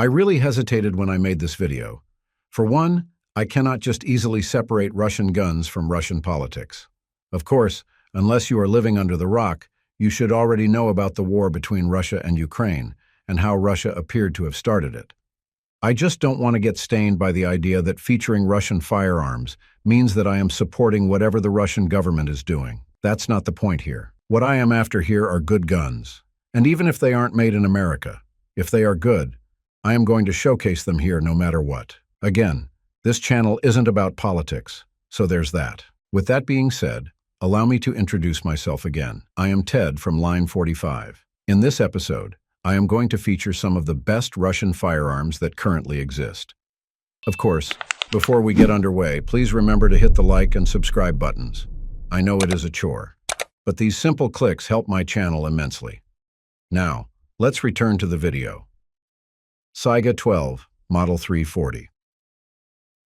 I really hesitated when I made this video. For one, I cannot just easily separate Russian guns from Russian politics. Of course, unless you are living under the rock, you should already know about the war between Russia and Ukraine and how Russia appeared to have started it. I just don't want to get stained by the idea that featuring Russian firearms means that I am supporting whatever the Russian government is doing. That's not the point here. What I am after here are good guns. And even if they aren't made in America, if they are good, I am going to showcase them here no matter what. Again, this channel isn't about politics, so there's that. With that being said, allow me to introduce myself again. I am Ted from Line45. In this episode, I am going to feature some of the best Russian firearms that currently exist. Of course, before we get underway, please remember to hit the like and subscribe buttons. I know it is a chore, but these simple clicks help my channel immensely. Now, let's return to the video. Saiga 12, Model 340.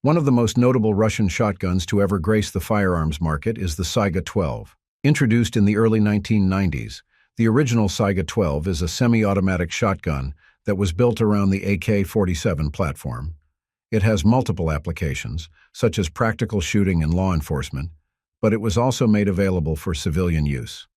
One of the most notable Russian shotguns to ever grace the firearms market is the Saiga 12. Introduced in the early 1990s, the original Saiga 12 is a semi-automatic shotgun that was built around the AK-47 platform. It has multiple applications, such as practical shooting and law enforcement, but it was also made available for civilian use.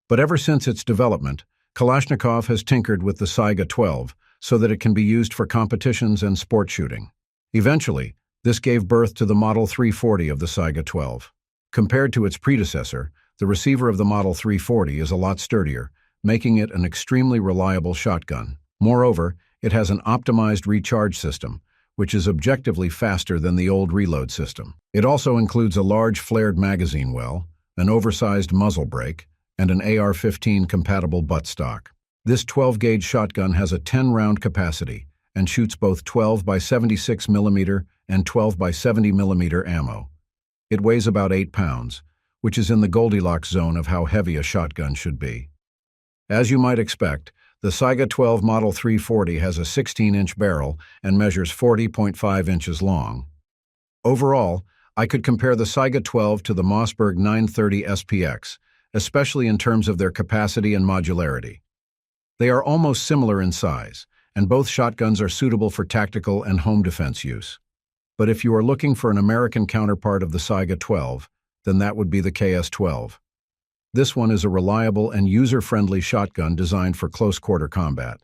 But ever since its development, Kalashnikov has tinkered with the Saiga 12 so that it can be used for competitions and sport shooting. Eventually, this gave birth to the Model 340 of the Saiga 12. Compared to its predecessor, the receiver of the Model 340 is a lot sturdier, making it an extremely reliable shotgun. Moreover, it has an optimized recharge system, which is objectively faster than the old reload system. It also includes a large flared magazine well, an oversized muzzle brake, and an AR-15 compatible buttstock. This 12-gauge shotgun has a 10-round capacity and shoots both 12 by 76 mm and 12 by 70 mm ammo. It weighs about 8 pounds, which is in the Goldilocks zone of how heavy a shotgun should be. As you might expect, the Saiga 12 Model 340 has a 16-inch barrel and measures 40.5 inches long. Overall, I could compare the Saiga 12 to the Mossberg 930 SPX, especially in terms of their capacity and modularity. They are almost similar in size, and both shotguns are suitable for tactical and home defense use. But if you are looking for an American counterpart of the Saiga 12, then that would be the KS-12. This one is a reliable and user-friendly shotgun designed for close-quarter combat.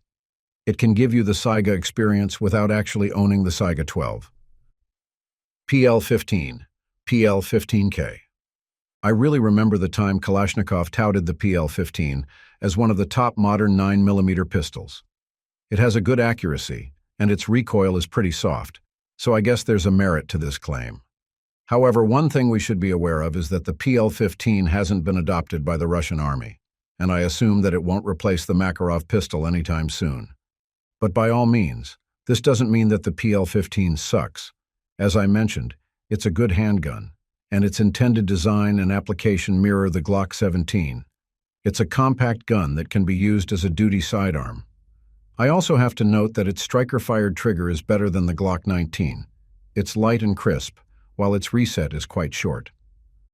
It can give you the Saiga experience without actually owning the Saiga 12. PL-15, PL-15K. I really remember the time Kalashnikov touted the PL-15 as one of the top modern 9mm pistols. It has a good accuracy, and its recoil is pretty soft, so I guess there's a merit to this claim. However, one thing we should be aware of is that the PL-15 hasn't been adopted by the Russian army, and I assume that it won't replace the Makarov pistol anytime soon. But by all means, this doesn't mean that the PL-15 sucks. As I mentioned, it's a good handgun, and its intended design and application mirror the Glock 17. It's a compact gun that can be used as a duty sidearm. I also have to note that its striker-fired trigger is better than the Glock 19. It's light and crisp, while its reset is quite short.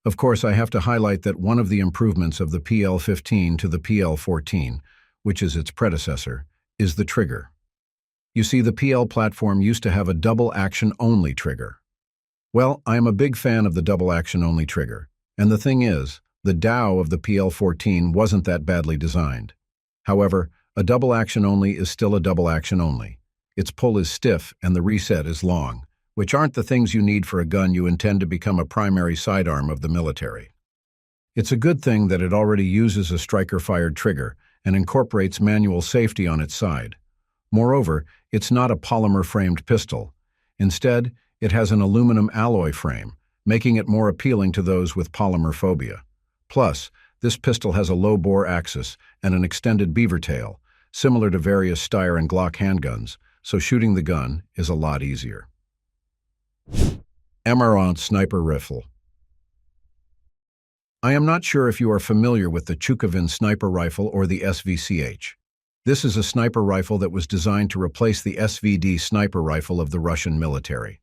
Of course, I have to highlight that one of the improvements of the PL-15 to the PL-14, which is its predecessor, is the trigger. You see, the PL platform used to have a double-action-only trigger. Well, I am a big fan of the double-action-only trigger, and the thing is, the dowel of the PL-14 wasn't that badly designed. However, a double-action-only is still a double-action-only. Its pull is stiff and the reset is long, which aren't the things you need for a gun you intend to become a primary sidearm of the military. It's a good thing that it already uses a striker-fired trigger and incorporates manual safety on its side. Moreover, it's not a polymer-framed pistol. Instead, it has an aluminum alloy frame, making it more appealing to those with polymer phobia. Plus, this pistol has a low-bore axis and an extended beaver tail, similar to various Steyr and Glock handguns, so shooting the gun is a lot easier. Amarant Sniper Rifle. I am not sure if you are familiar with the Chukavin sniper rifle or the SVCH. This is a sniper rifle that was designed to replace the SVD sniper rifle of the Russian military.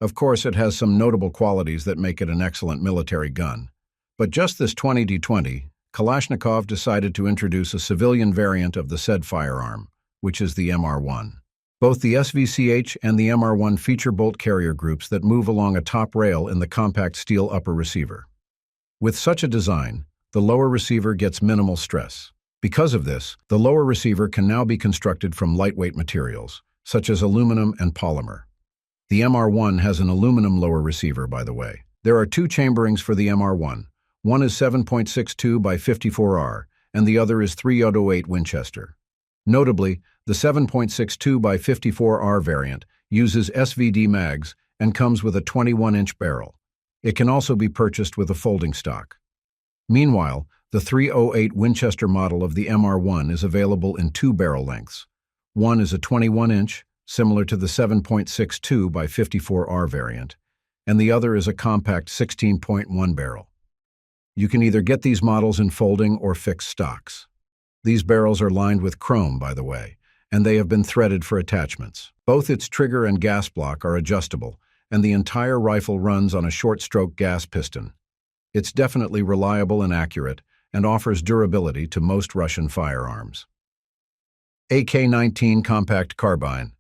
Of course, it has some notable qualities that make it an excellent military gun. But just this 2020, Kalashnikov decided to introduce a civilian variant of the said firearm, which is the MR1. Both the SVCH and the MR1 feature bolt carrier groups that move along a top rail in the compact steel upper receiver. With such a design, the lower receiver gets minimal stress. Because of this, the lower receiver can now be constructed from lightweight materials, such as aluminum and polymer. The MR1 has an aluminum lower receiver, by the way. There are two chamberings for the MR1. One is 7.62 by 54R, and the other is 308 Winchester. Notably, the 7.62 by 54R variant uses SVD mags and comes with a 21-inch barrel. It can also be purchased with a folding stock. Meanwhile, the 308 Winchester model of the MR1 is available in two barrel lengths. One is a 21-inch, similar to the 7.62 by 54R variant, and the other is a compact 16.1 barrel. You can either get these models in folding or fixed stocks. These barrels are lined with chrome, by the way, and they have been threaded for attachments. Both its trigger and gas block are adjustable, and the entire rifle runs on a short-stroke gas piston. It's definitely reliable and accurate, and offers durability to most Russian firearms. AK-19 Compact Carbine.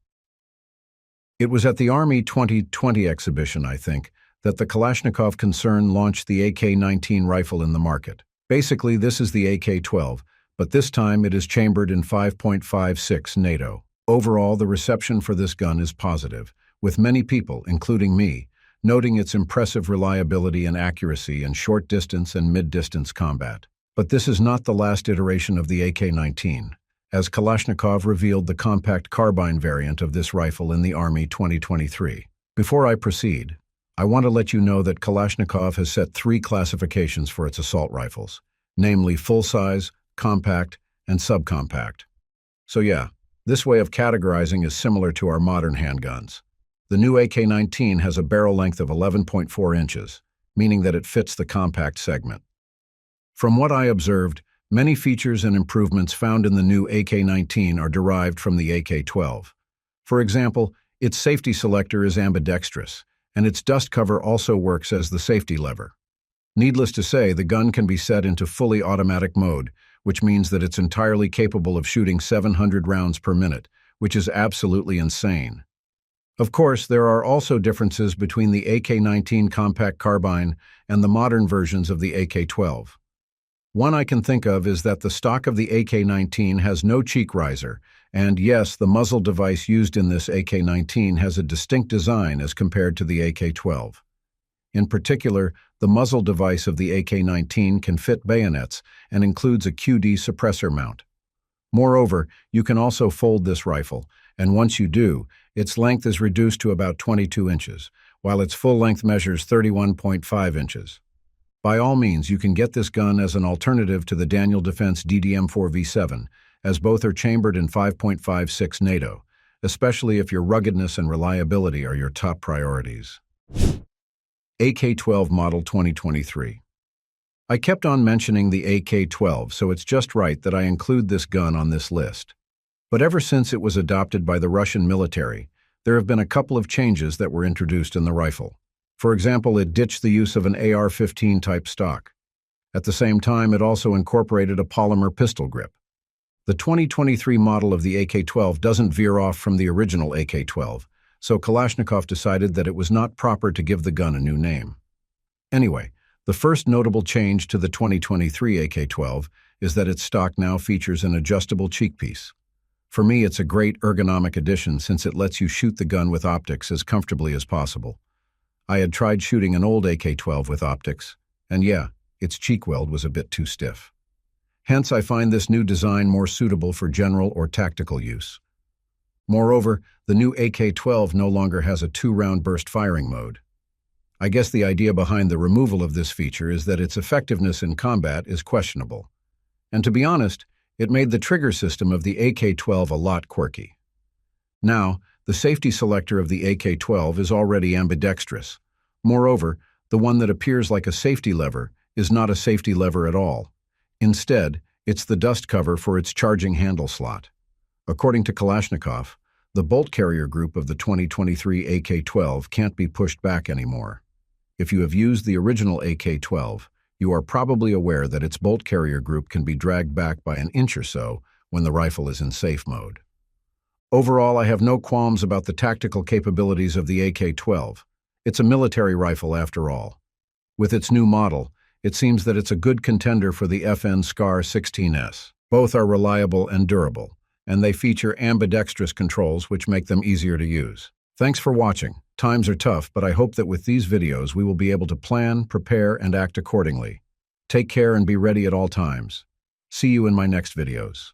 It was at the Army 2020 exhibition, I think, that the Kalashnikov concern launched the AK-19 rifle in the market. Basically, this is the AK-12, but this time it is chambered in 5.56 NATO. Overall, the reception for this gun is positive, with many people, including me, noting its impressive reliability and accuracy in short-distance and mid-distance combat. But this is not the last iteration of the AK-19, as Kalashnikov revealed the compact carbine variant of this rifle in the Army 2023. Before I proceed, I want to let you know that Kalashnikov has set 3 classifications for its assault rifles, namely full-size, compact, and subcompact. So yeah, this way of categorizing is similar to our modern handguns. The new AK-19 has a barrel length of 11.4 inches, meaning that it fits the compact segment. From what I observed, many features and improvements found in the new AK-19 are derived from the AK-12. For example, its safety selector is ambidextrous, and its dust cover also works as the safety lever. Needless to say, the gun can be set into fully automatic mode, which means that it's entirely capable of shooting 700 rounds per minute, which is absolutely insane. Of course, there are also differences between the AK-19 compact carbine and the modern versions of the AK-12. One I can think of is that the stock of the AK-19 has no cheek riser, and yes, the muzzle device used in this AK-19 has a distinct design as compared to the AK-12. In particular, the muzzle device of the AK-19 can fit bayonets and includes a QD suppressor mount. Moreover, you can also fold this rifle, and once you do, its length is reduced to about 22 inches, while its full length measures 31.5 inches. By all means, you can get this gun as an alternative to the Daniel Defense DDM-4V7, as both are chambered in 5.56 NATO, especially if your ruggedness and reliability are your top priorities. AK-12 Model 2023. I kept on mentioning the AK-12, so it's just right that I include this gun on this list. But ever since it was adopted by the Russian military, there have been a couple of changes that were introduced in the rifle. For example, it ditched the use of an AR-15 type stock. At the same time, it also incorporated a polymer pistol grip. The 2023 model of the AK-12 doesn't veer off from the original AK-12, so Kalashnikov decided that it was not proper to give the gun a new name. Anyway, the first notable change to the 2023 AK-12 is that its stock now features an adjustable cheek piece. For me, it's a great ergonomic addition since it lets you shoot the gun with optics as comfortably as possible. I had tried shooting an old AK-12 with optics, and yeah, its cheek weld was a bit too stiff. Hence, I find this new design more suitable for general or tactical use. Moreover, the new AK-12 no longer has a 2-round burst firing mode. I guess the idea behind the removal of this feature is that its effectiveness in combat is questionable. And to be honest, it made the trigger system of the AK-12 a lot quirky. Now, the safety selector of the AK-12 is already ambidextrous. Moreover, the one that appears like a safety lever is not a safety lever at all. Instead, it's the dust cover for its charging handle slot. According to Kalashnikov, the bolt carrier group of the 2023 AK-12 can't be pushed back anymore. If you have used the original AK-12, you are probably aware that its bolt carrier group can be dragged back by an inch or so when the rifle is in safe mode. Overall, I have no qualms about the tactical capabilities of the AK-12. It's a military rifle after all. With its new model, it seems that it's a good contender for the FN SCAR 16S. Both are reliable and durable, and they feature ambidextrous controls which make them easier to use. Thanks for watching. Times are tough, but I hope that with these videos we will be able to plan, prepare, and act accordingly. Take care and be ready at all times. See you in my next videos.